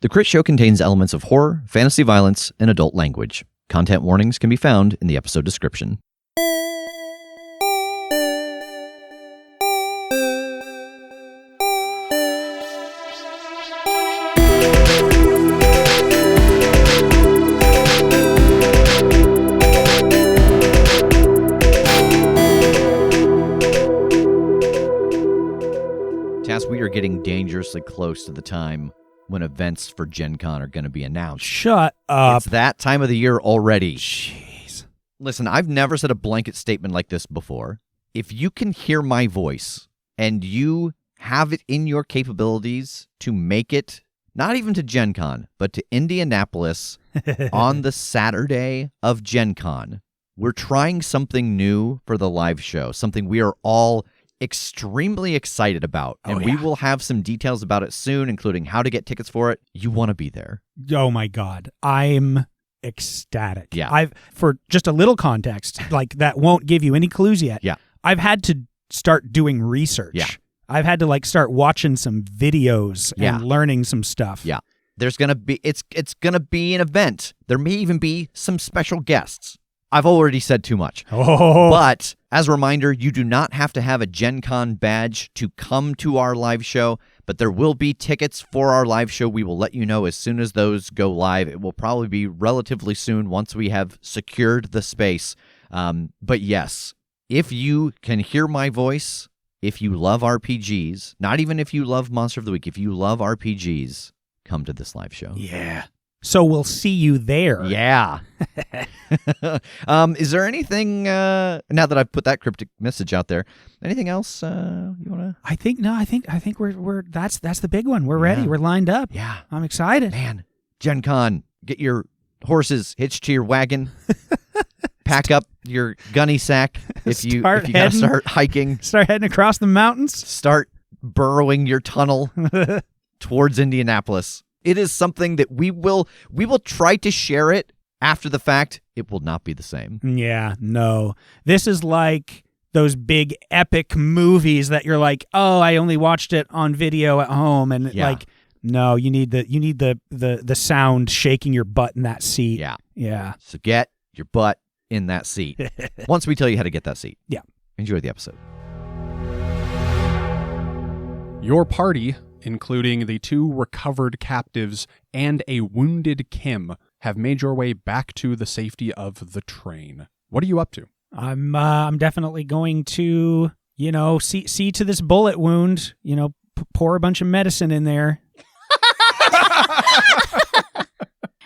The Crit Show contains elements of horror, fantasy violence, and adult language. Content warnings can be found in the episode description. Tass, we are getting dangerously close to the time when events for Gen Con are going to be announced. Shut up. It's that time of the year already. Jeez. Listen, I've never said a blanket statement like this before. If you can hear my voice and you have it in your capabilities to make it, not even to Gen Con, but to Indianapolis on the Saturday of Gen Con, we're trying something new for the live show, something we are all extremely excited about, and we will have some details about it soon, including how to get tickets for it. You want to be there. Oh my God. I'm ecstatic. Yeah. For just a little context, like that won't give you any clues yet. Yeah. I've had to start doing research. Yeah. I've had to start watching some videos and learning some stuff. Yeah. There's going to be, it's going to be an event. There may even be some special guests. I've already said too much. Oh. But as a reminder, you do not have to have a Gen Con badge to come to our live show, but there will be tickets for our live show. We will let you know as soon as those go live. It will probably be relatively soon once we have secured the space. But yes, if you can hear my voice, if you love RPGs, not even if you love Monster of the Week, if you love RPGs, come to this live show. Yeah. So we'll see you there. Yeah. Is there anything, now that I've put that cryptic message out there, anything else you want to? I think we're that's the big one. We're ready. We're lined up. Yeah. I'm excited. Man, Gen Con, get your horses hitched to your wagon. Pack up your gunny sack if you got to start hiking. Start heading across the mountains. Start burrowing your tunnel towards Indianapolis. It is something that we will try to share it after the fact. It will not be the same. Yeah, no. This is like those big epic movies that you're like, oh, I only watched it on video at home, and no, you need the sound shaking your butt in that seat. Yeah. Yeah. So get your butt in that seat. Once we tell you how to get that seat. Yeah. Enjoy the episode. Your party, including the 2 recovered captives and a wounded Kim, have made your way back to the safety of the train. What are you up to? I'm definitely going to, see to this bullet wound, pour a bunch of medicine in there.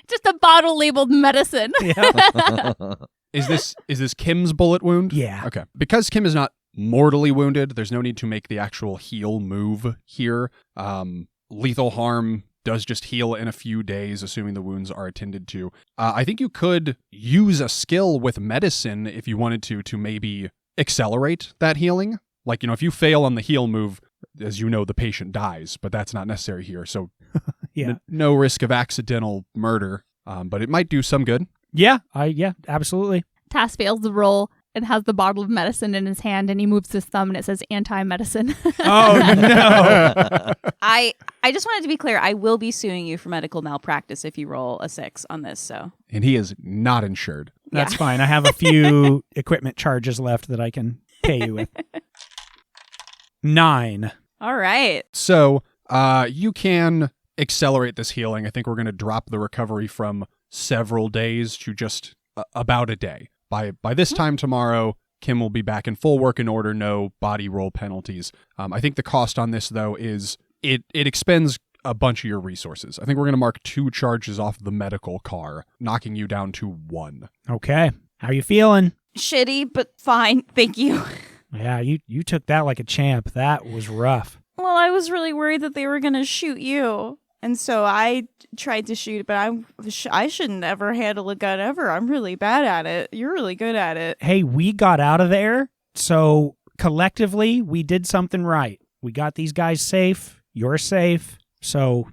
Just a bottle labeled medicine. Yeah. Is this Kim's bullet wound? Yeah. Okay. Because Kim is not mortally wounded, there's no need to make the actual heal move here. Lethal harm does just heal in a few days, assuming the wounds are attended to. I think you could use a skill with medicine if you wanted to maybe accelerate that healing. Like, if you fail on the heal move, as you know, the patient dies, but that's not necessary here. So yeah. No risk of accidental murder, but it might do some good. Yeah, absolutely. Tass fails the roll and has the bottle of medicine in his hand, and he moves his thumb and it says anti-medicine. Oh, no. I just wanted to be clear. I will be suing you for medical malpractice if you roll a 6 on this. So, and he is not insured. That's fine. I have a few equipment charges left that I can pay you with. 9. All right. So you can accelerate this healing. I think we're going to drop the recovery from several days to just about a day. By this time tomorrow, Kim will be back in full working order, no body roll penalties. I think the cost on this, though, is it expends a bunch of your resources. I think we're going to mark 2 charges off the medical car, knocking you down to 1. Okay. How you feeling? Shitty, but fine. Thank you. Yeah, you took that like a champ. That was rough. Well, I was really worried that they were going to shoot you. And so I tried to shoot, but I shouldn't ever handle a gun ever. I'm really bad at it. You're really good at it. Hey, we got out of there, so collectively, we did something right. We got these guys safe. You're safe. So,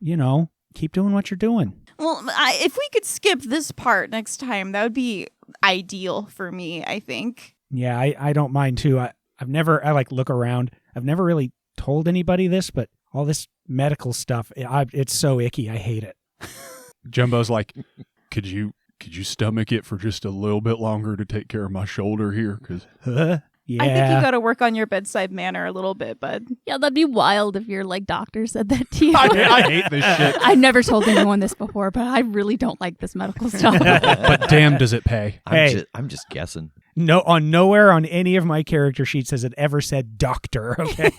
keep doing what you're doing. Well, if we could skip this part next time, that would be ideal for me, I think. Yeah, I don't mind, too. I look around. I've never really told anybody this, but all this medical stuff, it's so icky. I hate it. Jumbo's like, could you stomach it for just a little bit longer to take care of my shoulder here? Because yeah. I think you got to work on your bedside manner a little bit, bud. Yeah, that'd be wild if your doctor said that to you. I hate this shit. I've never told anyone this before, but I really don't like this medical stuff. But damn, does it pay? I'm just guessing. No, nowhere on any of my character sheets has it ever said doctor. Okay.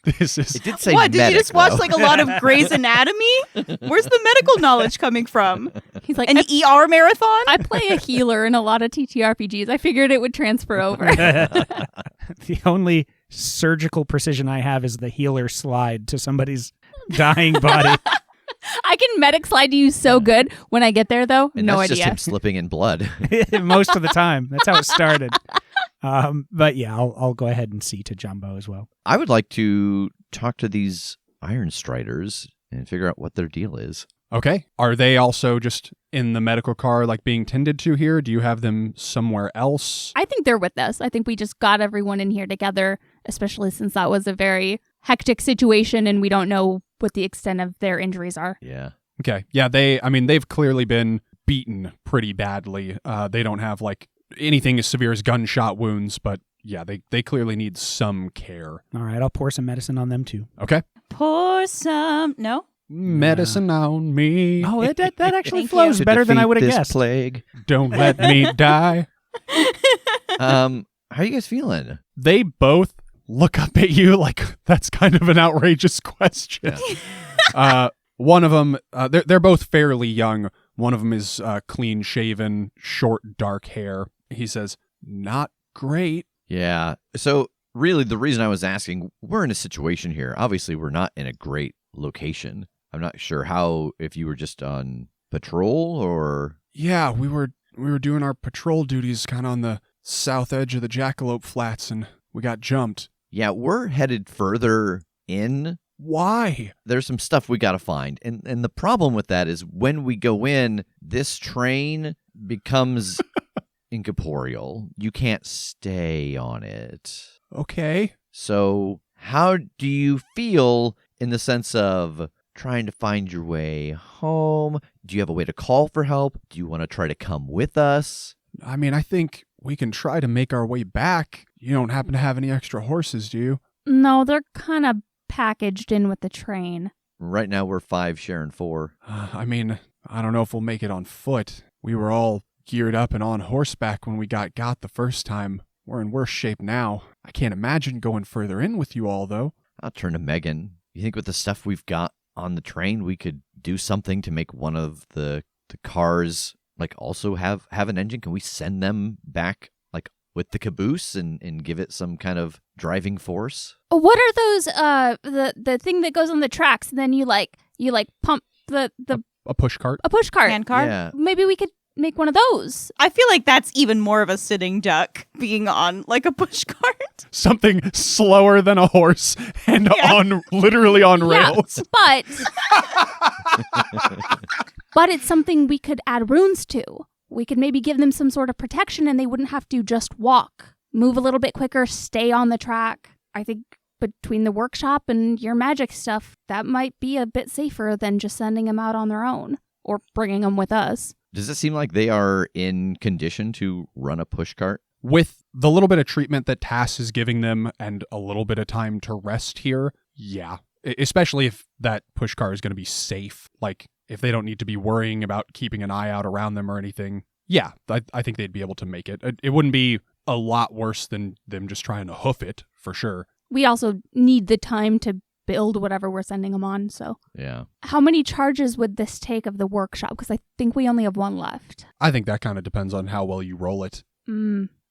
This is. It did say What, did medic, you just watch though. like a lot of Grey's Anatomy? Where's the medical knowledge coming from? He's like, An ER marathon? I play a healer in a lot of TTRPGs. I figured it would transfer over. The only surgical precision I have is the healer slide to somebody's dying body. I can medic slide to you so good. When I get there, though, And no that's idea. just him slipping in blood. Most of the time. That's how it started. But yeah, I'll go ahead and see to Jumbo as well. I would like to talk to these Iron Striders and figure out what their deal is. Okay. Are they also just in the medical car, like being tended to here? Do you have them somewhere else? I think they're with us. I think we just got everyone in here together, especially since that was a very hectic situation and we don't know what the extent of their injuries are. Yeah. Okay. Yeah, they've clearly been beaten pretty badly. They don't have like anything as severe as gunshot wounds, but yeah, they clearly need some care. All right, I'll pour some medicine on them too. Okay. Pour some. No? Medicine on me. Oh, that actually Thank flows you. better than I would have Defeat this guessed. plague. Don't let me die. How are you guys feeling? They both look up at you like that's kind of an outrageous question. One of them, they're both fairly young. One of them is clean shaven, short, dark hair. He says, "Not great." Yeah. So really the reason I was asking, we're in a situation here. Obviously, we're not in a great location. I'm not sure if you were just on patrol or... Yeah, we were doing our patrol duties kind of on the south edge of the Jackalope Flats, and we got jumped. Yeah, we're headed further in. Why? There's some stuff we got to find. And the problem with that is when we go in, this train becomes incorporeal. You can't stay on it. Okay. So how do you feel in the sense of trying to find your way home? Do you have a way to call for help? Do you want to try to come with us? I mean, I think we can try to make our way back. You don't happen to have any extra horses, do you? No, they're kind of packaged in with the train. Right now we're 5 sharing 4. I mean, I don't know if we'll make it on foot. We were all geared up and on horseback when we got the first time. We're in worse shape now. I can't imagine going further in with you all, though. I'll turn to Megan. You think with the stuff we've got on the train, we could do something to make one of the cars like also have an engine? Can we send them back like with the caboose and give it some kind of driving force? What are those? The thing that goes on the tracks, and then you pump the A push cart? a push cart. Hand cart? Yeah. Maybe we could make one of those. I feel like that's even more of a sitting duck being on like a push cart. Something slower than a horse and literally on rails. Yeah, but it's something we could add runes to. We could maybe give them some sort of protection, and they wouldn't have to just walk. Move a little bit quicker, stay on the track. I think between the workshop and your magic stuff, that might be a bit safer than just sending them out on their own or bringing them with us. Does it seem like they are in condition to run a push cart? With the little bit of treatment that Tass is giving them and a little bit of time to rest here, yeah. Especially if that push car is going to be safe. Like, if they don't need to be worrying about keeping an eye out around them or anything. Yeah, I think they'd be able to make it. It wouldn't be a lot worse than them just trying to hoof it, for sure. We also need the time to build whatever we're sending them on, so. Yeah. How many charges would this take of the workshop? Because I think we only have one left. I think that kind of depends on how well you roll it.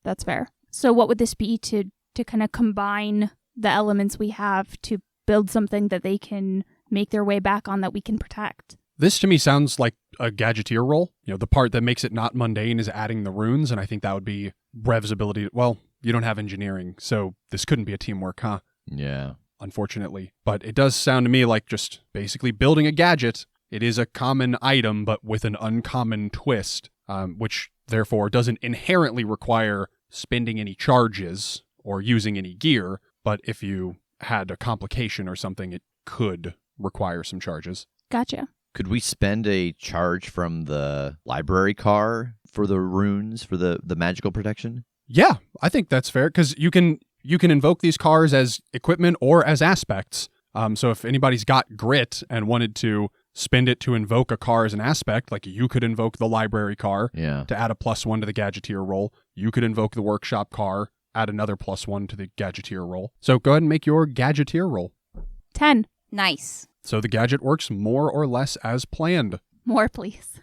That's fair. So what would this be to kind of combine the elements we have to build something that they can make their way back on that we can protect? This to me sounds like a gadgeteer roll. You know, the part that makes it not mundane is adding the runes, and I think that would be Rev's ability. Well, you don't have engineering, so this couldn't be a teamwork, huh? Yeah. Unfortunately. But it does sound to me like just basically building a gadget. It is a common item, but with an uncommon twist, which therefore doesn't inherently require spending any charges or using any gear. But if you had a complication or something, it could require some charges. Gotcha. Could we spend a charge from the library car for the runes, for the magical protection? Yeah, I think that's fair, because you can invoke these cars as equipment or as aspects. So if anybody's got grit and wanted to spend it to invoke a car as an aspect, like you could invoke the library car to add a +1 to the Gadgeteer roll. You could invoke the workshop car, add another +1 to the Gadgeteer roll. So go ahead and make your Gadgeteer roll. 10. Nice. So the gadget works more or less as planned. More, please.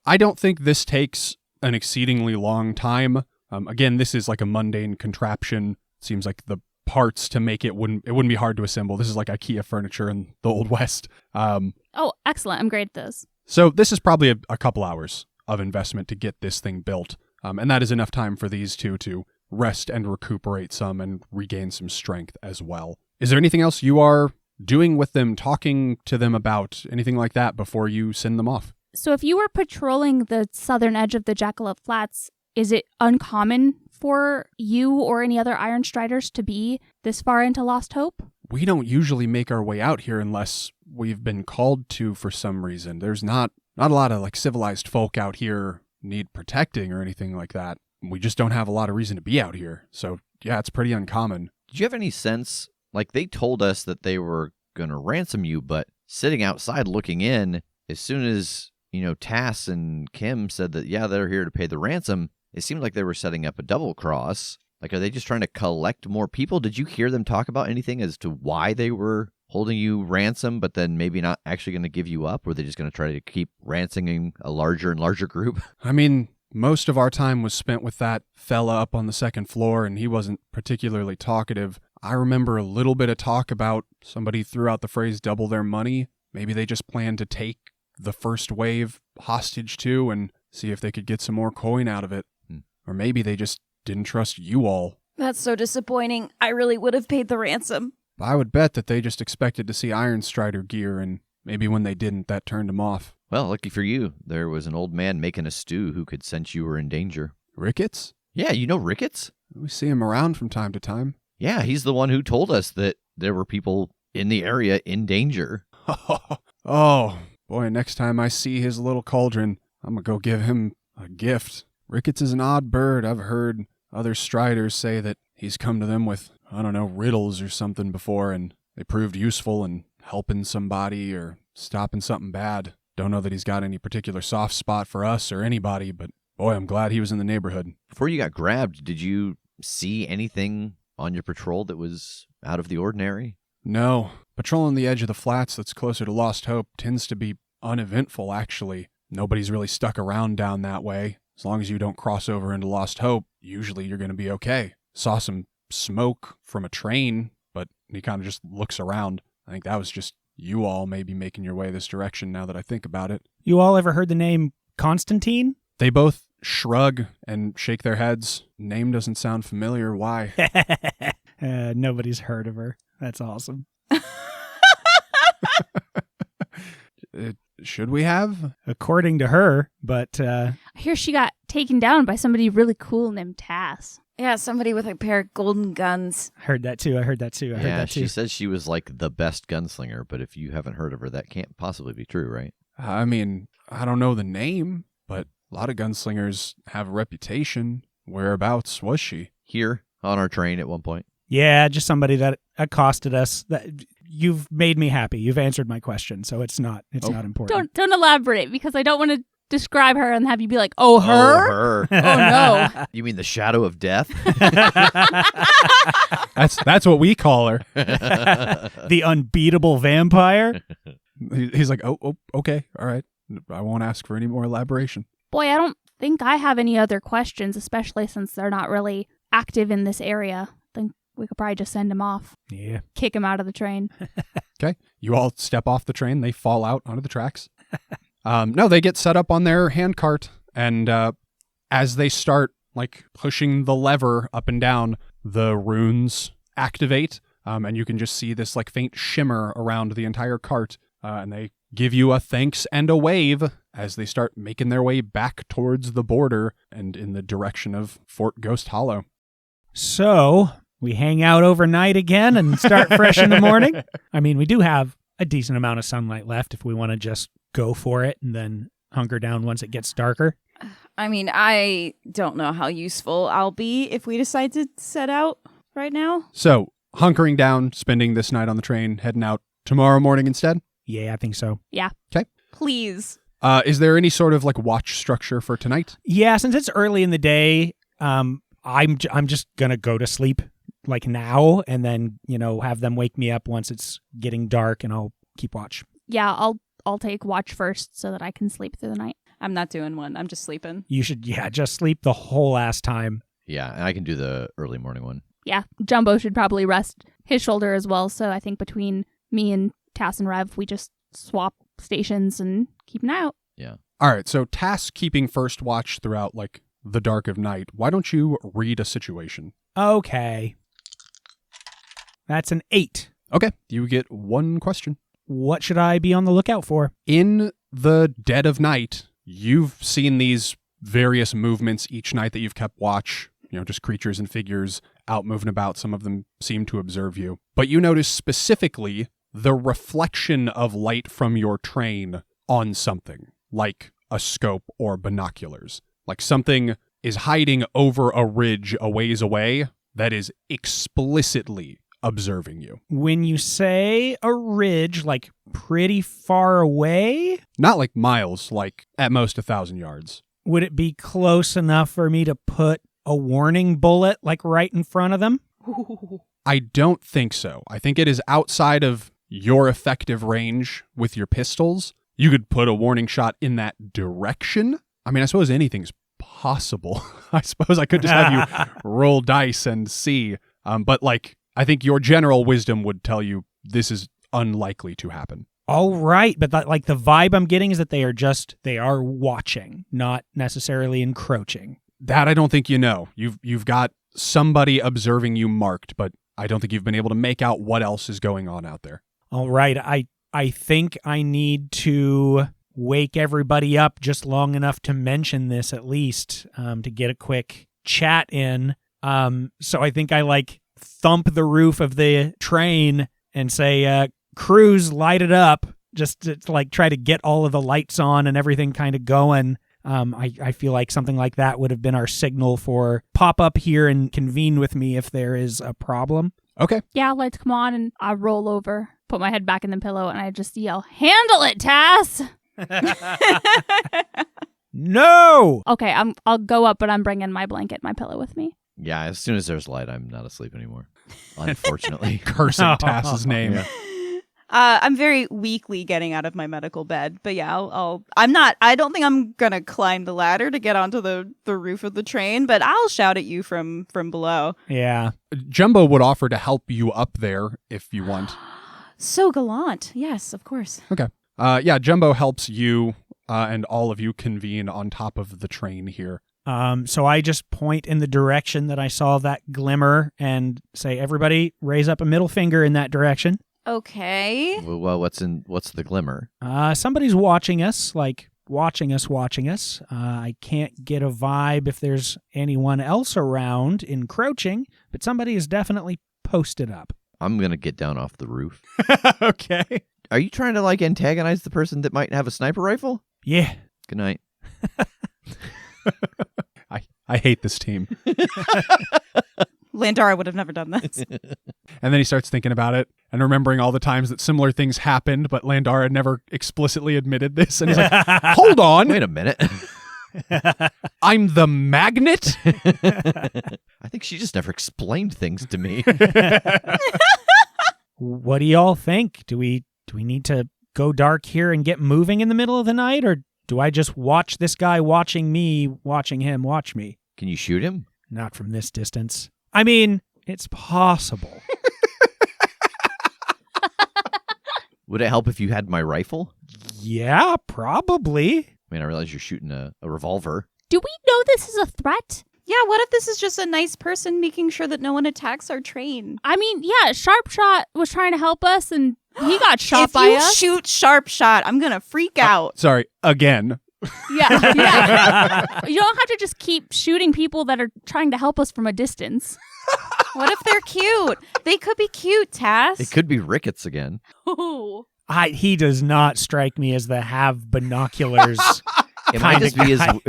I don't think this takes an exceedingly long time. Again, this is like a mundane contraption. Seems like the parts to make it wouldn't be hard to assemble. This is like IKEA furniture in the Old West. Oh, excellent. I'm great at this. So this is probably a couple hours of investment to get this thing built. And that is enough time for these two to rest and recuperate some and regain some strength as well. Is there anything else you are doing with them, talking to them about, anything like that before you send them off? So if you were patrolling the southern edge of the Jackalope Flats, is it uncommon for you or any other Iron Striders to be this far into Lost Hope? We don't usually make our way out here unless we've been called to for some reason. There's not a lot of like civilized folk out here need protecting or anything like that. We just don't have a lot of reason to be out here. So yeah, it's pretty uncommon. Did you have any sense, like they told us that they were going to ransom you, but sitting outside looking in, as soon as, Tass and Kim said that, yeah, they're here to pay the ransom, it seemed like they were setting up a double cross. Like, are they just trying to collect more people? Did you hear them talk about anything as to why they were holding you ransom, but then maybe not actually going to give you up? Or are they just going to try to keep ransoming a larger and larger group? I mean, most of our time was spent with that fella up on the second floor, and he wasn't particularly talkative. I remember a little bit of talk about somebody threw out the phrase double their money. Maybe they just planned to take the first wave hostage too and see if they could get some more coin out of it. Or maybe they just didn't trust you all. That's so disappointing. I really would have paid the ransom. I would bet that they just expected to see Iron Strider gear, and maybe when they didn't, that turned them off. Well, lucky for you, there was an old man making a stew who could sense you were in danger. Ricketts? Yeah, you know Ricketts? We see him around from time to time. Yeah, he's the one who told us that there were people in the area in danger. Oh, boy, next time I see his little cauldron, I'm gonna go give him a gift. Ricketts is an odd bird. I've heard other Striders say that he's come to them with, riddles or something before, and they proved useful in helping somebody or stopping something bad. Don't know that he's got any particular soft spot for us or anybody, but boy, I'm glad he was in the neighborhood. Before you got grabbed, did you see anything on your patrol that was out of the ordinary? No. Patrolling the edge of the flats that's closer to Lost Hope tends to be uneventful, actually. Nobody's really stuck around down that way. As long as you don't cross over into Lost Hope, usually you're going to be okay. Saw some smoke from a train, but he kind of just looks around. I think that was just you all maybe making your way this direction now that I think about it. You all ever heard the name Constantine? They both shrug and shake their heads. Name doesn't sound familiar. Why? Nobody's heard of her. That's awesome. Should we have? According to her, but... I hear she got taken down by somebody really cool named Tass. Yeah, somebody with a pair of golden guns. I heard that too. Yeah, she says she was like the best gunslinger, but if you haven't heard of her, that can't possibly be true, right? I mean, I don't know the name, but a lot of gunslingers have a reputation. Whereabouts was she? Here, on our train at one point. Yeah, just somebody that accosted us. You've made me happy. You've answered my question, so it's not important. Don't elaborate, because I don't want to describe her and have you be like, oh, her? Oh, her. Oh, no. You mean the shadow of death? That's what we call her. The unbeatable vampire? He's like, oh, okay, all right. I won't ask for any more elaboration. Boy, I don't think I have any other questions, especially since they're not really active in this area. I think we could probably just send him off. Yeah. Kick him out of the train. Okay. You all step off the train. They fall out onto the tracks. No, they get set up on their handcart, and as they start pushing the lever up and down, the runes activate, and you can just see this faint shimmer around the entire cart, and they give you a thanks and a wave as they start making their way back towards the border and in the direction of Fort Ghost Hollow. So we hang out overnight again and start fresh in the morning. I mean, we do have a decent amount of sunlight left if we want to just go for it and then hunker down once it gets darker. I mean, I don't know how useful I'll be if we decide to set out right now. So, hunkering down, spending this night on the train, heading out tomorrow morning instead? Yeah, I think so. Yeah. Okay. Please. Is there any sort of like watch structure for tonight? Yeah, since it's early in the day, I'm just gonna go to sleep like now, and then have them wake me up once it's getting dark, and I'll keep watch. Yeah, I'll take watch first so that I can sleep through the night. I'm not doing one. I'm just sleeping. You should, just sleep the whole ass time. Yeah, and I can do the early morning one. Yeah, Jumbo should probably rest his shoulder as well. So I think between me and Tass and Rev, we just swap stations and keep an eye out. Yeah. All right, so Tass keeping first watch throughout like the dark of night. Why don't you read a situation? Okay. That's an 8. Okay, you get one question. What should I be on the lookout for? In the dead of night, you've seen these various movements each night that you've kept watch, just creatures and figures out moving about. Some of them seem to observe you. But you notice specifically the reflection of light from your train on something, like a scope or binoculars. Like something is hiding over a ridge a ways away that is explicitly observing you. When you say a ridge, like pretty far away? Not like miles, like at most 1,000 yards. Would it be close enough for me to put a warning bullet like right in front of them? I don't think so. I think it is outside of your effective range with your pistols. You could put a warning shot in that direction. I mean, I suppose anything's possible. I suppose I could just have you roll dice and see. But I think your general wisdom would tell you this is unlikely to happen. All right, but the vibe I'm getting is that they are watching, not necessarily encroaching. That I don't think you know. You've got somebody observing you marked, but I don't think you've been able to make out what else is going on out there. All right, I think I need to wake everybody up just long enough to mention this at least, to get a quick chat in. So I think I thump the roof of the train and say, crews, light it up, just to try to get all of the lights on and everything kind of going. I feel like something like that would have been our signal for pop up here and convene with me if there is a problem. Okay. Yeah, lights come on and I roll over, put my head back in the pillow, and I just yell, "Handle it, Tass!" No! Okay, I'll go up, but I'm bringing my blanket, my pillow with me. Yeah, as soon as there's light, I'm not asleep anymore. Unfortunately. Cursing Tass's name. Yeah. I'm very weakly getting out of my medical bed, but yeah, I don't think I'm gonna climb the ladder to get onto the roof of the train, but I'll shout at you from below. Yeah. Jumbo would offer to help you up there if you want. So gallant. Yes, of course. Okay. Yeah, Jumbo helps you and all of you convene on top of the train here. So I just point in the direction that I saw that glimmer and say, everybody raise up a middle finger in that direction. Okay. Well, what's the glimmer? Somebody's watching us, watching us. I can't get a vibe if there's anyone else around encroaching, but somebody is definitely posted up. I'm going to get down off the roof. Okay. Are you trying to antagonize the person that might have a sniper rifle? Yeah. Good night. I hate this team. Landara would have never done this. And then he starts thinking about it and remembering all the times that similar things happened, but Landara never explicitly admitted this. And he's like, hold on. Wait a minute. I'm the magnet? I think she just never explained things to me. What do y'all think? Do we need to go dark here and get moving in the middle of the night, or do I just watch this guy watching me, watching him watch me? Can you shoot him? Not from this distance. I mean, it's possible. Would it help if you had my rifle? Yeah, probably. I mean, I realize you're shooting a revolver. Do we know this is a threat? Yeah, what if this is just a nice person making sure that no one attacks our train? I mean, yeah, Sharpshot was trying to help us and he got shot by us. If you shoot Sharpshot, I'm going to freak out. Sorry, again. Yeah. You don't have to just keep shooting people that are trying to help us from a distance. What if they're cute? They could be cute, Tass. It could be Ricketts again. Ooh. He does not strike me as the have binoculars. It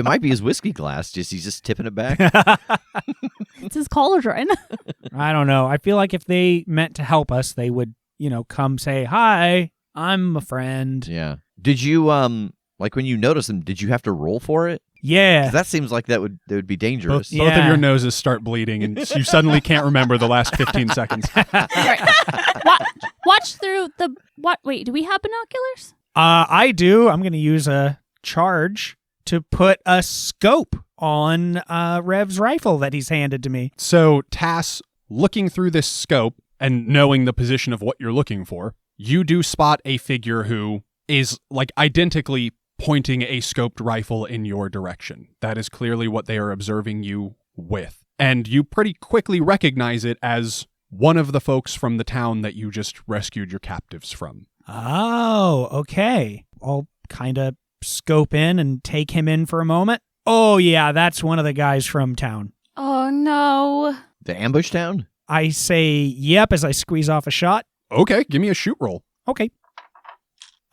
might be his whiskey glass. He's just tipping it back. It's his cauldron. I don't know. I feel like if they meant to help us, they would, come say, "Hi, I'm a friend." Yeah. Did you like when you notice them? Did you have to roll for it? Yeah. 'Cause that seems like that would be dangerous. Both of your noses start bleeding, and you suddenly can't remember the last 15 seconds. Watch through the what? Wait, do we have binoculars? I do. I'm going to use a charge to put a scope on Rev's rifle that he's handed to me. So, Tass, looking through this scope and knowing the position of what you're looking for, you do spot a figure who is like identically pointing a scoped rifle in your direction. That is clearly what they are observing you with. And you pretty quickly recognize it as one of the folks from the town that you just rescued your captives from. Oh, okay. I'll kind of scope in and take him in for a moment. Oh, yeah, that's one of the guys from town. Oh, no. The ambush town? I say yep as I squeeze off a shot. Okay, give me a shoot roll. Okay.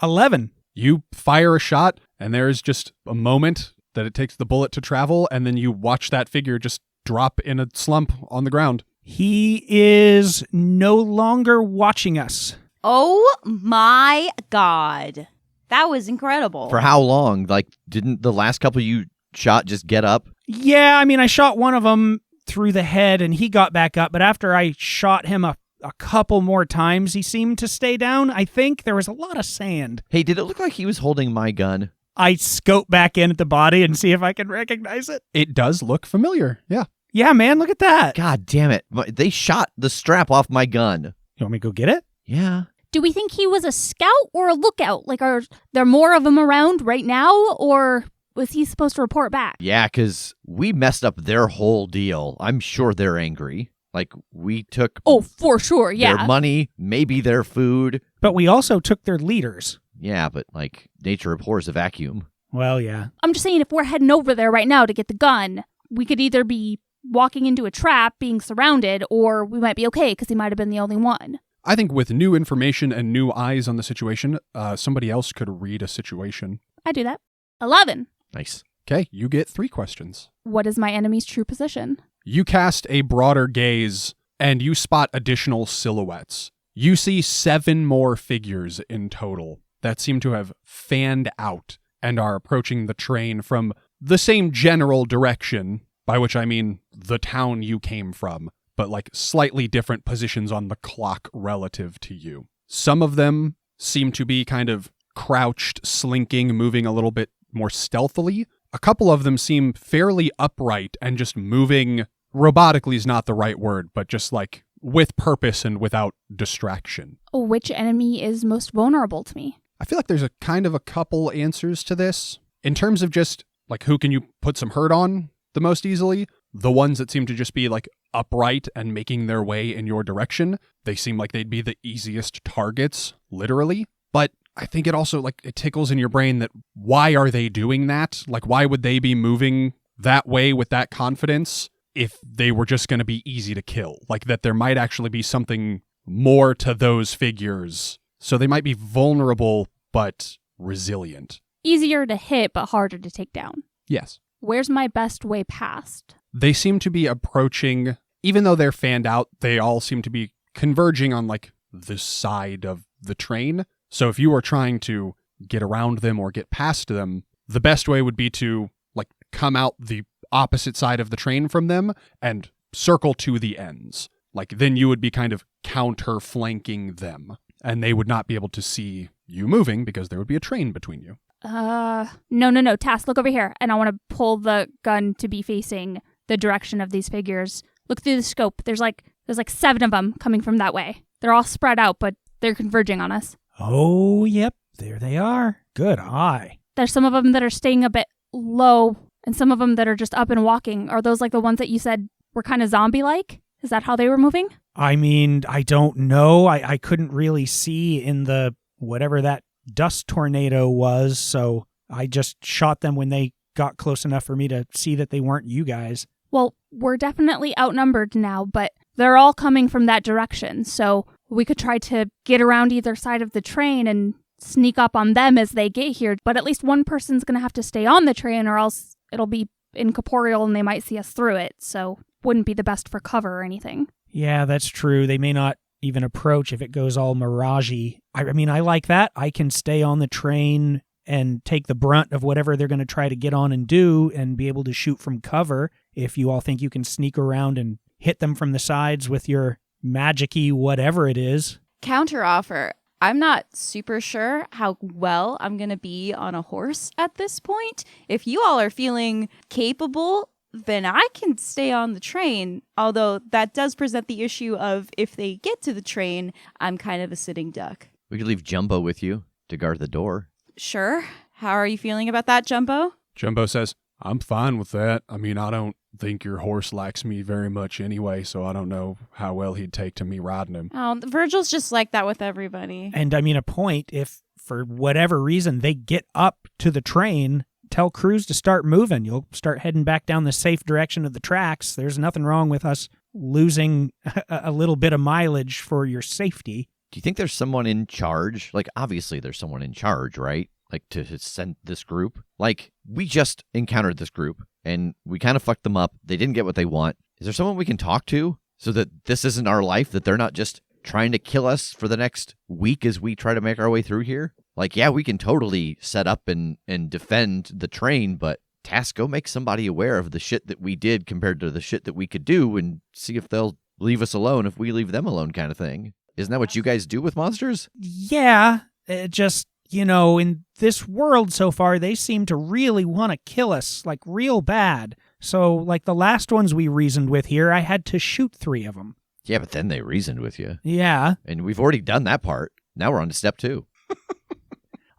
11. You fire a shot, and there's just a moment that it takes the bullet to travel, and then you watch that figure just drop in a slump on the ground. He is no longer watching us. Oh my God. That was incredible. For how long? Like, didn't the last couple you shot just get up? Yeah, I mean, I shot one of them through the head, and he got back up, but after I shot him a couple more times, he seemed to stay down. I think there was a lot of sand. Hey, did it look like he was holding my gun? I scope back in at the body and see if I can recognize it. It does look familiar, yeah. Yeah, man, look at that. God damn it. They shot the strap off my gun. You want me to go get it? Yeah. Do we think he was a scout or a lookout? Like, are there more of them around right now, or was he supposed to report back? Yeah, because we messed up their whole deal. I'm sure they're angry. Like, we took Oh, for sure, yeah. their money, maybe their food. But we also took their leaders. Yeah, but, like, nature abhors a vacuum. Well, yeah. I'm just saying, if we're heading over there right now to get the gun, we could either be walking into a trap, being surrounded, or we might be okay because he might have been the only one. I think with new information and new eyes on the situation, somebody else could read a situation. I do that. 11. Nice. Okay, you get 3 questions. What is my enemy's true position? You cast a broader gaze, and you spot additional silhouettes. You see 7 more figures in total that seem to have fanned out and are approaching the train from the same general direction, by which I mean the town you came from, but like slightly different positions on the clock relative to you. Some of them seem to be kind of crouched, slinking, moving a little bit more stealthily. A couple of them seem fairly upright and just moving, robotically is not the right word, but just like with purpose and without distraction. Which enemy is most vulnerable to me? I feel like there's a kind of a couple answers to this. In terms of just like who can you put some hurt on the most easily, the ones that seem to just be like upright and making their way in your direction, they seem like they'd be the easiest targets, literally. But I think it also like it tickles in your brain that why are they doing that? Like why would they be moving that way with that confidence if they were just going to be easy to kill? Like that there might actually be something more to those figures. So they might be vulnerable but resilient. Easier to hit but harder to take down. Yes. Where's my best way past? They seem to be approaching, even though they're fanned out, they all seem to be converging on like the side of the train. So if you were trying to get around them or get past them, the best way would be to like come out the opposite side of the train from them and circle to the ends. Like then you would be kind of counter flanking them and they would not be able to see you moving because there would be a train between you. No. Tass, look over here. And I want to pull the gun to be facing the direction of these figures. Look through the scope. There's like 7 of them coming from that way. They're all spread out, but they're converging on us. Oh, yep. There they are. Good eye. There's some of them that are staying a bit low and some of them that are just up and walking. Are those like the ones that you said were kind of zombie-like? Is that how they were moving? I mean, I don't know. I couldn't really see in the whatever that dust tornado was, so I just shot them when they got close enough for me to see that they weren't you guys. Well, we're definitely outnumbered now, but they're all coming from that direction. So we could try to get around either side of the train and sneak up on them as they get here. But at least one person's going to have to stay on the train, or else it'll be incorporeal and they might see us through it. So wouldn't be the best for cover or anything. Yeah, that's true. They may not even approach if it goes all mirage-y. I mean, I like that. I can stay on the train and take the brunt of whatever they're going to try to get on and do and be able to shoot from cover if you all think you can sneak around and hit them from the sides with your magic-y whatever it is. Counteroffer. I'm not super sure how well I'm going to be on a horse at this point. If you all are feeling capable, then I can stay on the train, although that does present the issue of if they get to the train, I'm kind of a sitting duck. We could leave Jumbo with you to guard the door. Sure. How are you feeling about that, Jumbo? Jumbo says, I'm fine with that. I mean, I don't think your horse likes me very much anyway, so I don't know how well he'd take to me riding him. Oh, Virgil's just like that with everybody. And I mean, a point, if for whatever reason they get up to the train, tell crews to start moving. You'll start heading back down the safe direction of the tracks. There's nothing wrong with us losing a little bit of mileage for your safety. Do you think there's someone in charge? Like, obviously there's someone in charge, right? Like, to send this group? Like, we just encountered this group, and we kind of fucked them up. They didn't get what they want. Is there someone we can talk to so that this isn't our life, that they're not just trying to kill us for the next week as we try to make our way through here? Like, yeah, we can totally set up and defend the train, but Tass, go make somebody aware of the shit that we did compared to the shit that we could do and see if they'll leave us alone if we leave them alone kind of thing. Isn't that what you guys do with monsters? Yeah, it just, you know, in this world so far, they seem to really want to kill us, like, real bad. So, like, the last ones we reasoned with here, I had to shoot 3 of them. Yeah, but then they reasoned with you. Yeah. And we've already done that part. Now we're on to step 2.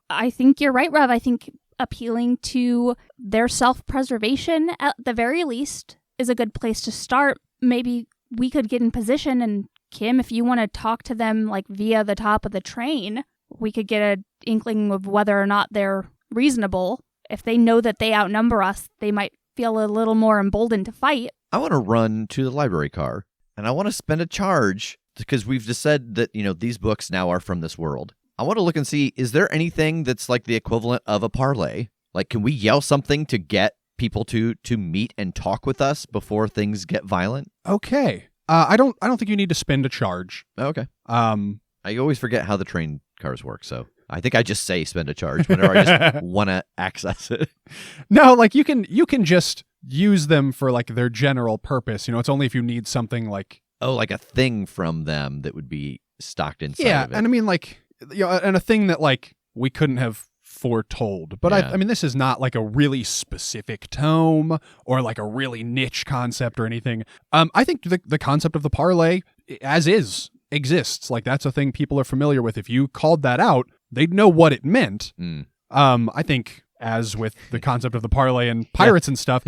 I think you're right, Rev. I think appealing to their self-preservation, at the very least, is a good place to start. Maybe we could get in position, and Kim, if you want to talk to them like via the top of the train, we could get an inkling of whether or not they're reasonable. If they know that they outnumber us, they might feel a little more emboldened to fight. I want to run to the library car, and I want to spend a charge, because we've just said that, you know, these books now are from this world. I want to look and see, is there anything that's like the equivalent of a parlay? Like, can we yell something to get people to meet and talk with us before things get violent? Okay. I don't think you need to spend a charge. Okay. I always forget how the train cars work, so I think I just say spend a charge whenever I just want to access it. No, like you can just use them for like their general purpose. You know, it's only if you need something like like a thing from them that would be stocked inside of it. And I mean, like, you know, and a thing that like we couldn't have foretold. But Yeah. I mean, this is not like a really specific tome or like a really niche concept or anything. I think the concept of the parlay as is exists. Like, that's a thing people are familiar with. If you called that out, they'd know what it meant. I think, as with the concept of the parlay and pirates and stuff,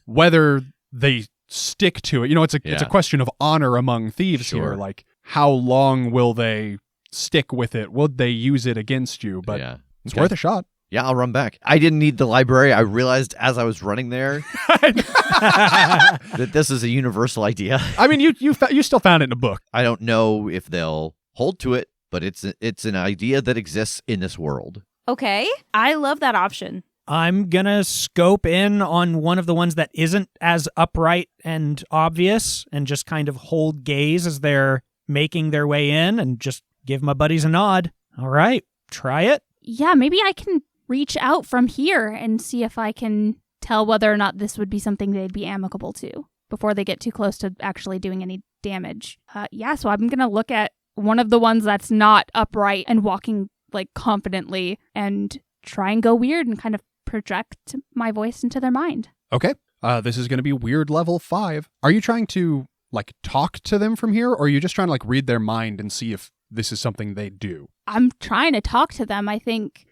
whether they stick to it, you know, it's a question of honor among thieves here. Like, how long will they stick with it? Would they use it against you? But it's worth a shot. Yeah, I'll run back. I didn't need the library. I realized as I was running there that this is a universal idea. I mean, you still found it in a book. I don't know if they'll hold to it, but it's an idea that exists in this world. Okay. I love that option. I'm going to scope in on one of the ones that isn't as upright and obvious and just kind of hold gaze as they're making their way in and just give my buddies a nod. All right, try it. Yeah, maybe I can reach out from here and see if I can tell whether or not this would be something they'd be amicable to before they get too close to actually doing any damage. So I'm going to look at one of the ones that's not upright and walking like confidently and try and go weird and kind of project my voice into their mind. Okay. This is going to be weird level 5. Are you trying to like talk to them from here, or are you just trying to like read their mind and see if this is something they do? I'm trying to talk to them. I think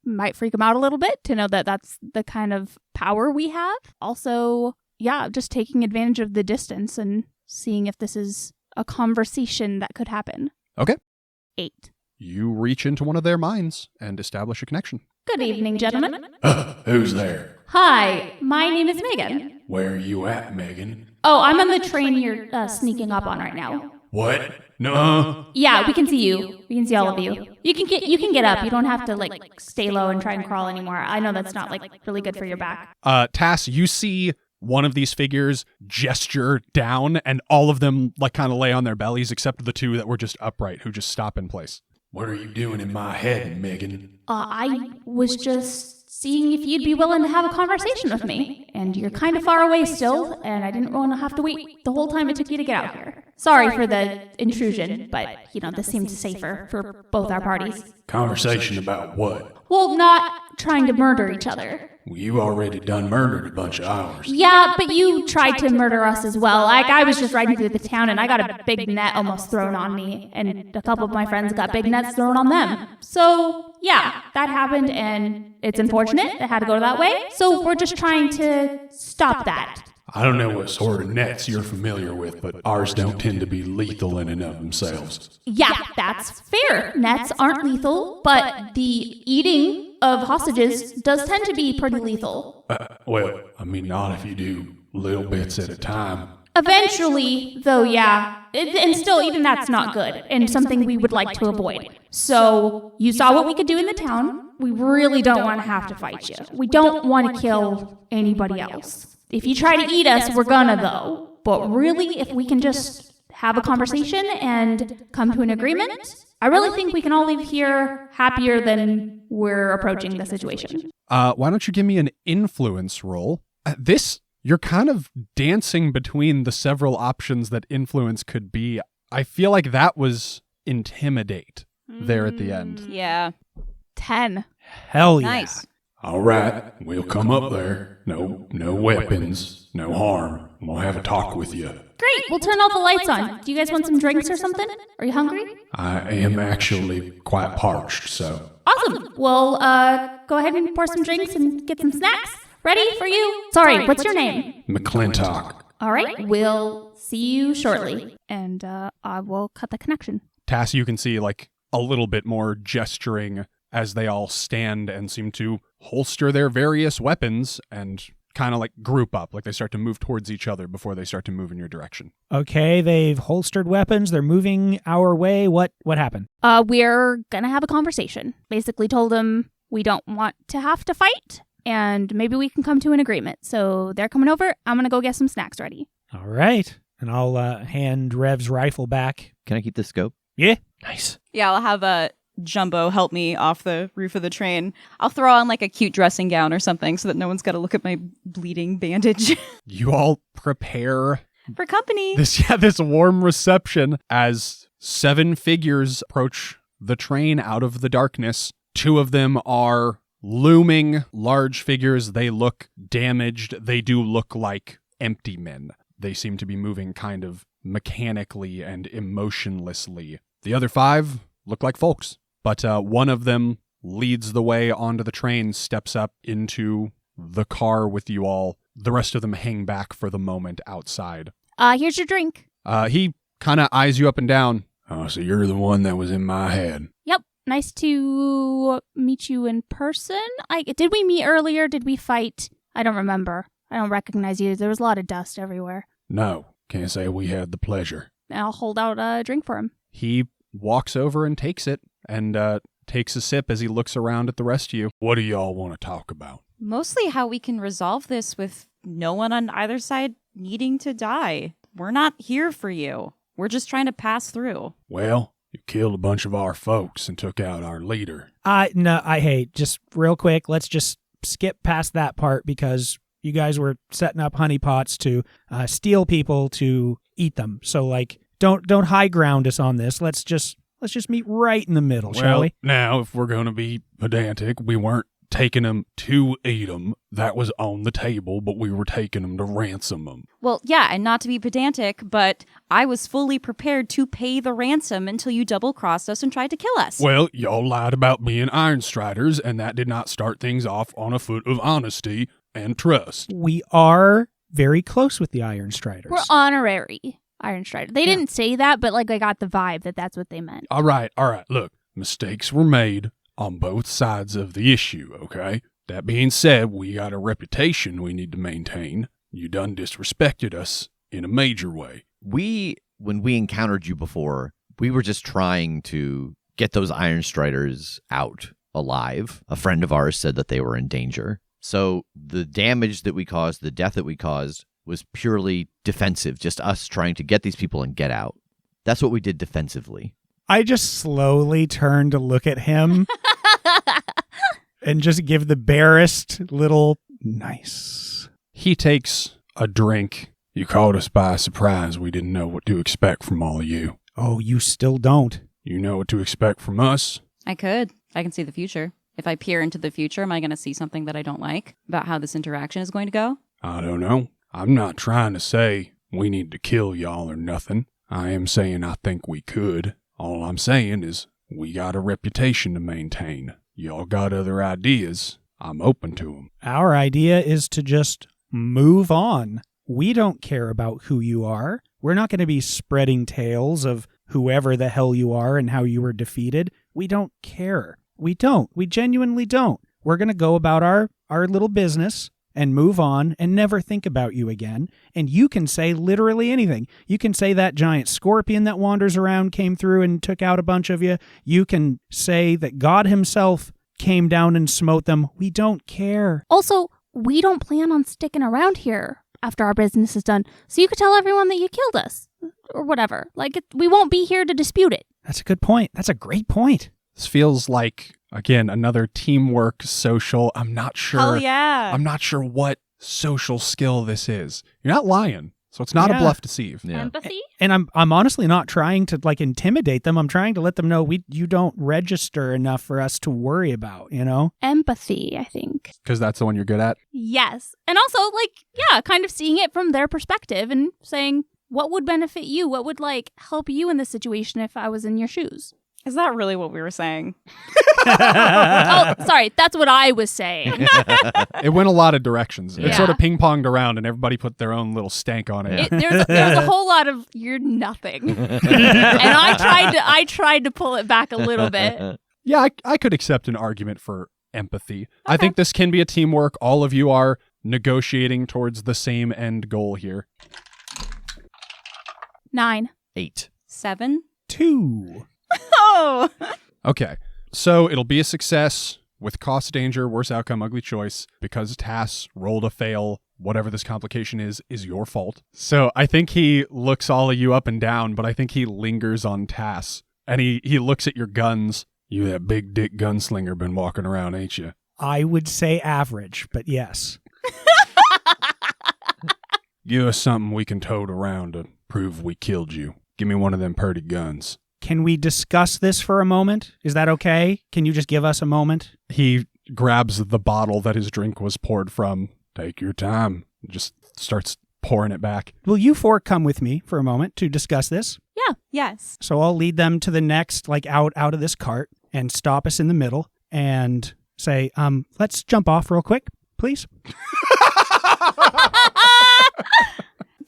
might freak them out a little bit to know that that's the kind of power we have. Also, just taking advantage of the distance and seeing if this is a conversation that could happen. Okay. 8. You reach into one of their minds and establish a connection. Good evening, gentlemen. Who's there? Hi, my name is Megan. Where are you at, Megan? Oh, I'm on the train you're sneaking up on right now. What? No. Yeah, we can see you. We can see all of you. You can get up. You don't have to like stay low and try and crawl anymore. I know that's not like really good for your back. Tass, you see one of these figures gesture down, and all of them like kind of lay on their bellies, except the two that were just upright, who just stop in place. What are you doing in my head, Megan? I was just seeing if you'd be willing to have a conversation with me. And you're kind of far away still, and I didn't want to have to wait the whole time it took you to get out here. Sorry for the intrusion, but, this seemed safer for both our parties. Conversation about what? Well, not trying to murder each other. Well, you already done murdered a bunch of ours. Yeah, but you tried to murder us as well. Like, I was just riding through the town, and I got a big net almost thrown on me, and a couple of my friends got big nets thrown on them. So, yeah, that happened, and it's unfortunate it had to go that way. So we're just trying to stop that. I don't know what sort of nets you're familiar with, but ours don't tend to be lethal in and of themselves. Yeah, that's fair. Nets aren't lethal, but the eating of hostages does tend to be pretty lethal. Well, I mean, not if you do little bits at a time. Eventually, though, yeah. And still, even that's not good, and something we would like to avoid. So, you saw what we could do in the town. We really don't want to have to fight you. We don't want to kill anybody else. If you try to eat us, we're gonna, though. But really, if we can just have a conversation and come to an agreement, I really think we can all leave here happier than we're approaching the situation. Why don't you give me an influence roll? You're kind of dancing between the several options that influence could be. I feel like that was intimidate there at the end. Yeah. 10. Hell yeah. Nice. All right, we'll come up there. No weapons, no harm. We'll have a talk with you. Great, we'll turn all the lights on. Do you guys want some drinks or something? Are you hungry? I am actually quite parched, so. Awesome. Well, go ahead and pour some drinks and get some snacks. Ready for you? Sorry, what's your name? McClintock. All right, we'll see you shortly. And I will cut the connection. Tass, you can see like a little bit more gesturing as they all stand and seem to holster their various weapons and kind of like group up, like they start to move towards each other before they start to move in your direction. Okay, they've holstered weapons. They're moving our way. What happened? We're gonna have a conversation. Basically told them we don't want to have to fight, and maybe we can come to an agreement. So they're coming over. I'm gonna go get some snacks ready. All right. And I'll hand Rev's rifle back. Can I keep the scope? Yeah. Nice. Yeah, I'll have Jumbo help me off the roof of the train. I'll throw on like a cute dressing gown or something so that no one's got to look at my bleeding bandage. You all prepare For company. this warm reception as 7 figures approach the train out of the darkness. 2 of them are looming large figures. They look damaged. They do look like empty men. They seem to be moving kind of mechanically and emotionlessly. The other 5 look like folks. But one of them leads the way onto the train, steps up into the car with you all. The rest of them hang back for the moment outside. Here's your drink. He kind of eyes you up and down. Oh, so you're the one that was in my head. Yep. Nice to meet you in person. Did we meet earlier? Did we fight? I don't remember. I don't recognize you. There was a lot of dust everywhere. No, can't say we had the pleasure. I'll hold out a drink for him. He walks over and takes it and takes a sip as he looks around at the rest of you. What do y'all want to talk about? Mostly how we can resolve this with no one on either side needing to die. We're not here for you. We're just trying to pass through. Well, you killed a bunch of our folks and took out our leader. Just real quick, let's just skip past that part because you guys were setting up honeypots to steal people to eat them. So like, don't high ground us on this. Let's just meet right in the middle, shall we? Now, if we're going to be pedantic, we weren't taking them to eat them. That was on the table, but we were taking them to ransom them. Well, yeah, and not to be pedantic, but I was fully prepared to pay the ransom until you double-crossed us and tried to kill us. Well, y'all lied about being Iron Striders, and that did not start things off on a foot of honesty and trust. We are very close with the Iron Striders. We're honorary Iron Strider. They didn't say that, but like I got the vibe that that's what they meant. All right. Look, mistakes were made on both sides of the issue, okay? That being said, we got a reputation we need to maintain. You done disrespected us in a major way. We when we encountered you before, we were just trying to get those Iron Striders out alive. A friend of ours said that they were in danger. So the damage that we caused, the death that we caused, was purely defensive, just us trying to get these people and get out. That's what we did defensively. I just slowly turn to look at him and just give the barest little nice. He takes a drink. You caught us by surprise. We didn't know what to expect from all of you. Oh, you still don't. You know what to expect from us? I could. I can see the future. If I peer into the future, am I going to see something that I don't like about how this interaction is going to go? I don't know. I'm not trying to say we need to kill y'all or nothing. I am saying I think we could. All I'm saying is we got a reputation to maintain. Y'all got other ideas. I'm open to them. Our idea is to just move on. We don't care about who you are. We're not going to be spreading tales of whoever the hell you are and how you were defeated. We don't care. We don't. We genuinely don't. We're going to go about our little business and move on and never think about you again. And you can say literally anything. You can say that giant scorpion that wanders around came through and took out a bunch of you. You can say that God himself came down and smote them. We don't care. Also, we don't plan on sticking around here after our business is done. So you could tell everyone that you killed us or whatever. We won't be here to dispute it. That's a good point. That's a great point. This feels like, again, another teamwork social. I'm not sure. Hell yeah. I'm not sure what social skill this is. You're not lying, so it's not a Yeah. bluff deceive. Yeah. Empathy? And I'm honestly not trying to intimidate them. I'm trying to let them know you don't register enough for us to worry about, you know? Empathy, I think. Because that's the one you're good at. Yes. And also, kind of seeing it from their perspective and saying, what would benefit you? What would, help you in this situation if I was in your shoes? Is that really what we were saying? Oh, sorry. That's what I was saying. It went a lot of directions. It Yeah. sort of ping-ponged around, and everybody put their own little stank on it. There's a whole lot of you're nothing. And I tried to pull it back a little bit. Yeah, I could accept an argument for empathy. I think this can be a teamwork. All of you are negotiating towards the same end goal here. 9. 8. 7. 2. Oh! Okay, so it'll be a success with cost, danger, worse outcome, ugly choice. Because Tass rolled a fail, whatever this complication is your fault. So I think he looks all of you up and down, but I think he lingers on Tass. And he looks at your guns. You that big dick gunslinger been walking around, ain't you? I would say average, but yes. Give us something we can tote around to prove we killed you. Give me one of them purty guns. Can we discuss this for a moment? Is that okay? Can you just give us a moment? He grabs the bottle that his drink was poured from, Take your time. just starts pouring it back. Will you four come with me for a moment to discuss this? Yeah. Yes. So I'll lead them to the next, out of this cart and stop us in the middle and say, let's jump off real quick, please.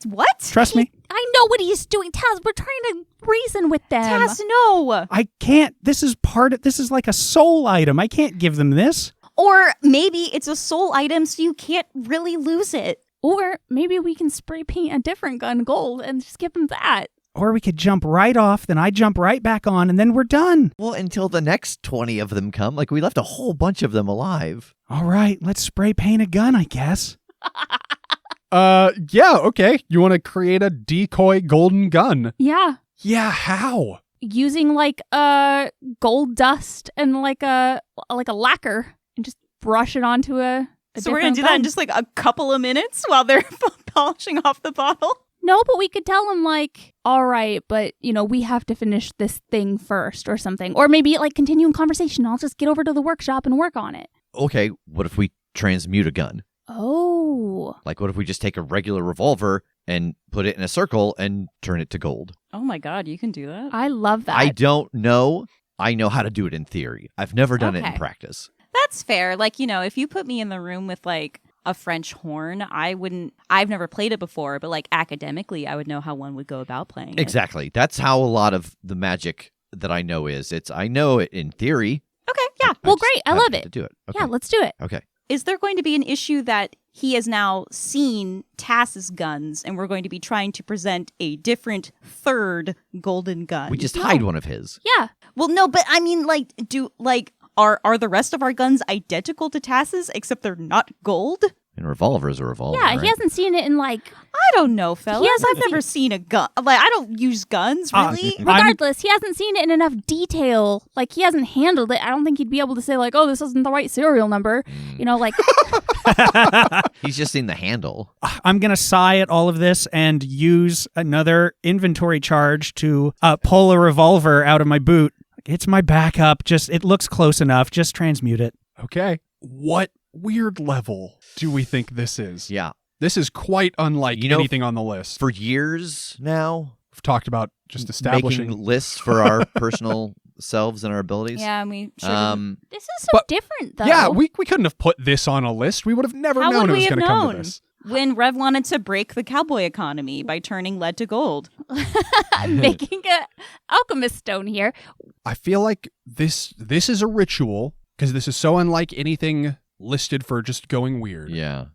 What? Trust me. I know what he's doing. Taz, we're trying to reason with them. Tass, no. I can't. This is like a soul item. I can't give them this. Or maybe it's a soul item, so you can't really lose it. Or maybe we can spray paint a different gun gold and just give him that. Or we could jump right off, then I jump right back on, and then we're done. Well, until the next 20 of them come. We left a whole bunch of them alive. All right, let's spray paint a gun, I guess. Yeah, okay. You want to create a decoy golden gun? Yeah. Yeah, how? Using gold dust and a lacquer and just brush it onto a So we're going to do that in just a couple of minutes while they're polishing off the bottle? No, but we could tell them all right, but we have to finish this thing first or something. Or maybe continuing conversation. I'll just get over to the workshop and work on it. Okay, what if we transmute a gun? Oh. What if we just take a regular revolver and put it in a circle and turn it to gold? Oh my god, you can do that? I love that. I don't know. I know how to do it in theory. I've never done it in Okay. practice. That's fair. If you put me in the room with a French horn, I've never played it before, but academically, I would know how one would go about playing it. Exactly. That's how a lot of the magic that I know is. I know it in theory. Okay, yeah. Well, just great. I haven't love had it. to do it. Okay. Yeah, let's do it. Okay. Is there going to be an issue that he has now seen Tass's guns, and we're going to be trying to present a different third golden gun. We just hide one of his. Yeah. Well, no, but I mean, are the rest of our guns identical to Tass's, except they're not gold? And revolver is a revolver. Yeah, right? he hasn't seen it in I don't know, fellas. I've never seen a gun. Like, I don't use guns, really. Regardless, he hasn't seen it in enough detail. Like, he hasn't handled it. I don't think he'd be able to say, like, oh, this isn't the right serial number. You know, like... He's just seen the handle. I'm going to sigh at all of this and use another inventory charge to pull a revolver out of my boot. It's my backup. It looks close enough. Just transmute it. Okay. What weird level do we think this is? Yeah. This is quite unlike anything on the list. For years now, We've talked about just establishing making lists for our personal selves and our abilities. Yeah, and we should. This is so different, though. Yeah, we couldn't have put this on a list. We would have never known it was going to come to this. When Rev wanted to break the cowboy economy by turning lead to gold. I'm making an alchemist stone here. I feel like this is a ritual because this is so unlike anything listed for just going weird. Yeah.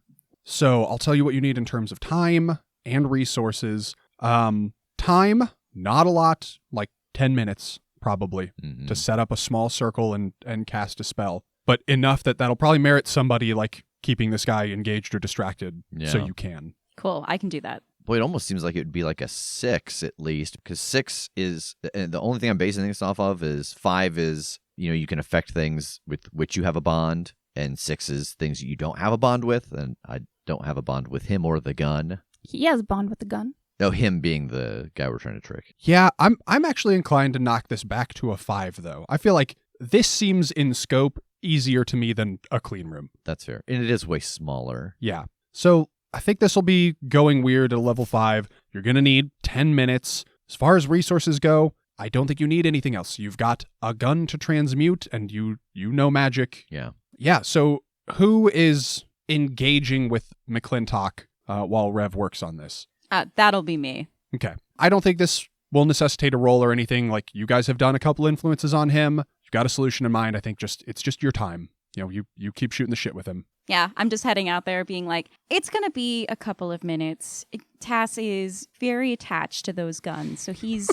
So I'll tell you what you need in terms of time and resources. Time, not a lot, like 10 minutes probably, to set up a small circle and cast a spell. But enough that'll probably merit somebody like keeping this guy engaged or distracted so you can. Cool, I can do that. Boy, it almost seems like it would be like a 6 at least, because 6 is, and the only thing I'm basing this off of is 5 is, you can affect things with which you have a bond, and 6 is things you don't have a bond with, and I don't have a bond with him or the gun. He has a bond with the gun. No, him being the guy we're trying to trick. Yeah, I'm actually inclined to knock this back to a 5, though. I feel like this seems in scope easier to me than a clean room. That's fair. And it is way smaller. Yeah. So I think this will be going weird at a level 5. You're going to need 10 minutes. As far as resources go, I don't think you need anything else. You've got a gun to transmute, and you know magic. Yeah. Yeah, so who is engaging with McClintock while Rev works on this? That'll be me. Okay. I don't think this will necessitate a roll or anything. Like, you guys have done a couple influences on him. You've got a solution in mind. I think it's just your time. You keep shooting the shit with him. Yeah, I'm just heading out there being like, it's going to be a couple of minutes. Tass is very attached to those guns, so he's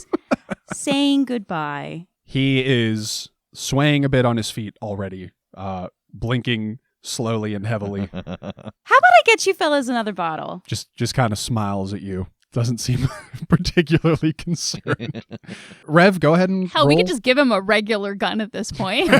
saying goodbye. He is swaying a bit on his feet already, blinking slowly and heavily. How about I get you fellas another bottle? Just kind of smiles at you. Doesn't seem particularly concerned. Rev, go ahead and Hell, roll. we could just give him a regular gun at this point.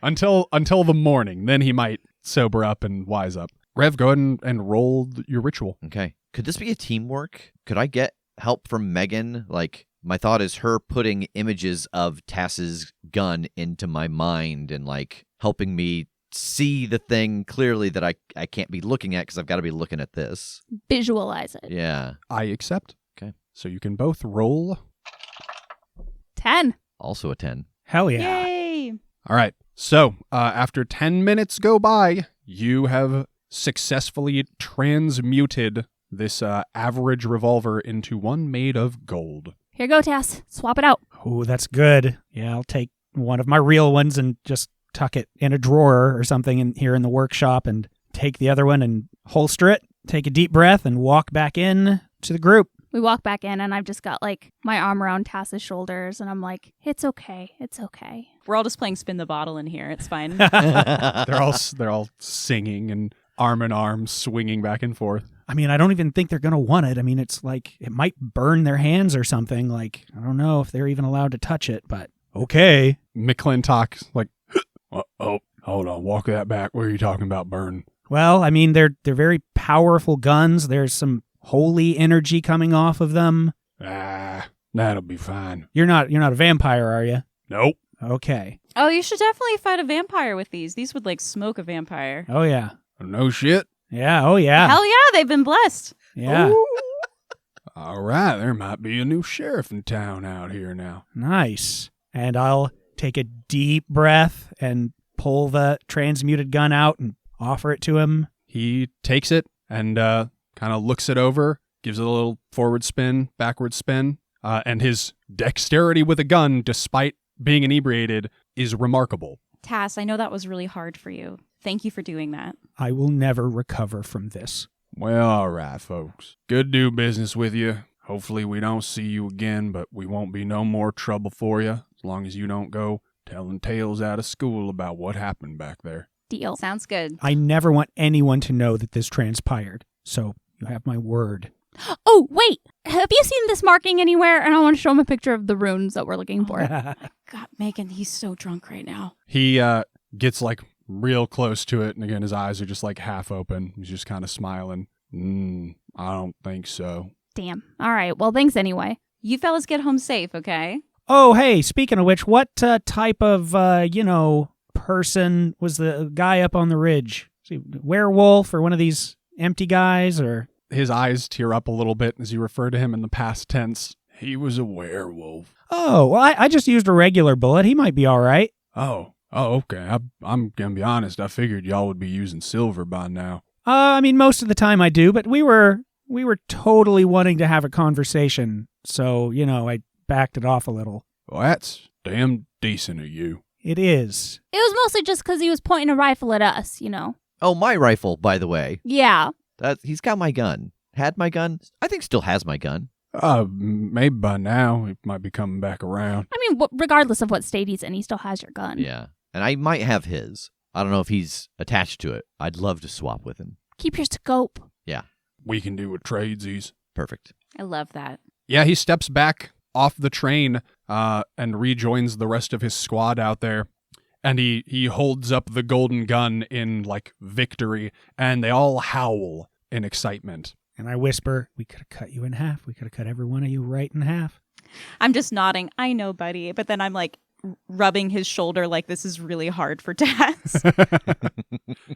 until the morning. Then he might sober up and wise up. Rev, go ahead and roll your ritual. Okay. Could this be a teamwork? Could I get help from Megan? Like, my thought is her putting images of Tass's gun into my mind and, like, helping me see the thing clearly that I can't be looking at because I've got to be looking at this. Visualize it. Yeah. I accept. Okay. So you can both roll. 10. Also a 10. Hell yeah. Yay! All right. So after 10 minutes go by, you have successfully transmuted this average revolver into one made of gold. Here you go, Tass. Swap it out. Oh, that's good. Yeah, I'll take one of my real ones and just tuck it in a drawer or something here in the workshop and take the other one and holster it, take a deep breath, and walk back in to the group. We walk back in, and I've just got, like, my arm around Tass's shoulders, and I'm like, it's okay. It's okay. We're all just playing spin the bottle in here. It's fine. They're all singing and arm in arm swinging back and forth. I mean, I don't even think they're going to want it. I mean, it's like it might burn their hands or something. Like, I don't know if they're even allowed to touch it, but okay. McClintock's like, oh, hold on, walk that back. What are you talking about, burn? Well, I mean, they're very powerful guns. There's some holy energy coming off of them. That'll be fine. You're not a vampire, are you? Nope. Okay. Oh, you should definitely fight a vampire with these. These would, like, smoke a vampire. Oh, yeah. No shit. Yeah, oh, yeah. Hell yeah, they've been blessed. Yeah. Ooh. All right, there might be a new sheriff in town out here now. Nice. And I'll take a deep breath and pull the transmuted gun out and offer it to him. He takes it and kind of looks it over, gives it a little forward spin, backward spin, and his dexterity with a gun, despite being inebriated, is remarkable. Tass, I know that was really hard for you. Thank you for doing that. I will never recover from this. Well, all right, folks. Good to do business with you. Hopefully we don't see you again, but we won't be no more trouble for you as long as you don't go telling tales out of school about what happened back there. Deal. Sounds good. I never want anyone to know that this transpired, so you have my word. Oh, wait. Have you seen this marking anywhere? And I want to show him a picture of the runes that we're looking for. God, Megan, he's so drunk right now. He gets like real close to it, and again, his eyes are just like half open. He's just kind of smiling. I don't think so. Damn. All right. Well, thanks anyway. You fellas get home safe, okay? Oh, hey, speaking of which, what type of, person was the guy up on the ridge? Is he werewolf or one of these empty guys, or? His eyes tear up a little bit as you refer to him in the past tense. He was a werewolf. Oh, well, I just used a regular bullet. He might be all right. Oh, okay. I'm gonna be honest. I figured y'all would be using silver by now. I mean, most of the time I do, but we were totally wanting to have a conversation, so, I backed it off a little. Well, that's damn decent of you. It is. It was mostly just because he was pointing a rifle at us, Oh, my rifle, by the way. Yeah. He's got my gun. Had my gun. I think still has my gun. Maybe by now it might be coming back around. I mean, regardless of what state he's in, he still has your gun. Yeah. And I might have his. I don't know if he's attached to it. I'd love to swap with him. Keep your scope. Yeah. We can do a tradesies. Perfect. I love that. Yeah, he steps back off the train and rejoins the rest of his squad out there. And he holds up the golden gun in, like, victory, and they all howl in excitement. And I whisper, we could have cut you in half. We could have cut every one of you right in half. I'm just nodding. I know, buddy. But then I'm, like, rubbing his shoulder like this is really hard for Tass.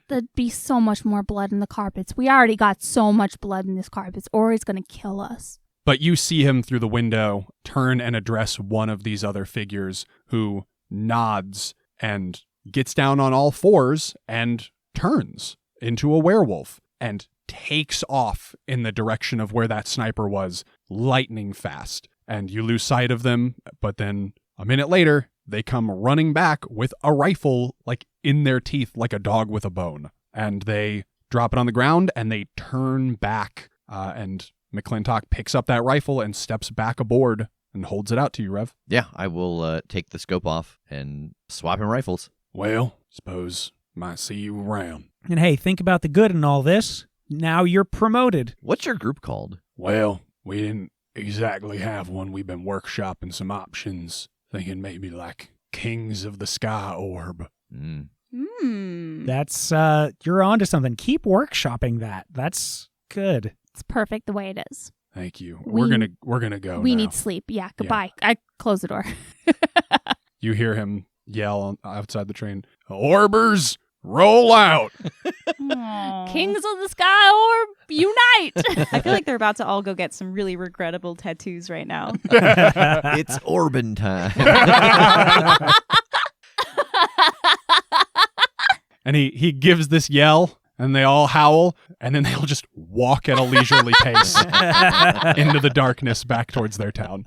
There'd be so much more blood in the carpets. We already got so much blood in this carpets, or he's going to kill us. But you see him through the window turn and address one of these other figures who nods and gets down on all fours and turns into a werewolf and takes off in the direction of where that sniper was, lightning fast. And you lose sight of them, but then a minute later, they come running back with a rifle, like, in their teeth, like a dog with a bone. And they drop it on the ground, and they turn back, and McClintock picks up that rifle and steps back aboard and holds it out to you, Rev. Yeah, I will take the scope off and swap in rifles. Well, suppose might see you around. And hey, think about the good in all this. Now you're promoted. What's your group called? Well, we didn't exactly have one. We've been workshopping some options, thinking maybe like Kings of the Sky Orb. That's, you're onto something. Keep workshopping that. That's good. It's perfect the way it is. Thank you. We- We're gonna go. We now. need sleep. Yeah, goodbye. I close the door. You hear him yell outside the train. Orbers, roll out. Kings of the Sky Orb, unite! I feel like they're about to all go get some really regrettable tattoos right now. It's Orbin time. And he gives this yell, and they all howl, and then they'll just walk at a leisurely pace into the darkness back towards their town.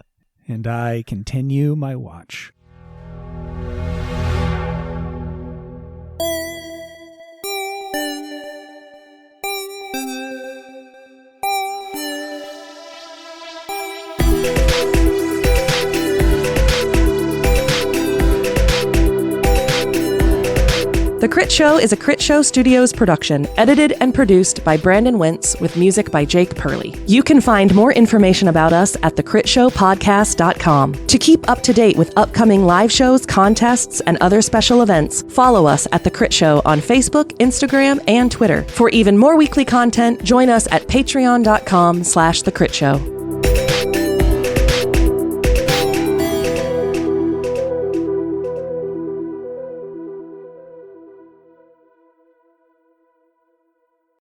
And I continue my watch. The Critshow is a Critshow Studios production, edited and produced by Brandon Wentz with music by Jake Purley. You can find more information about us at thecritshowpodcast.com. To keep up to date with upcoming live shows, contests, and other special events, follow us at The Crit Show on Facebook, Instagram, and Twitter. For even more weekly content, join us at patreon.com/thecritShow.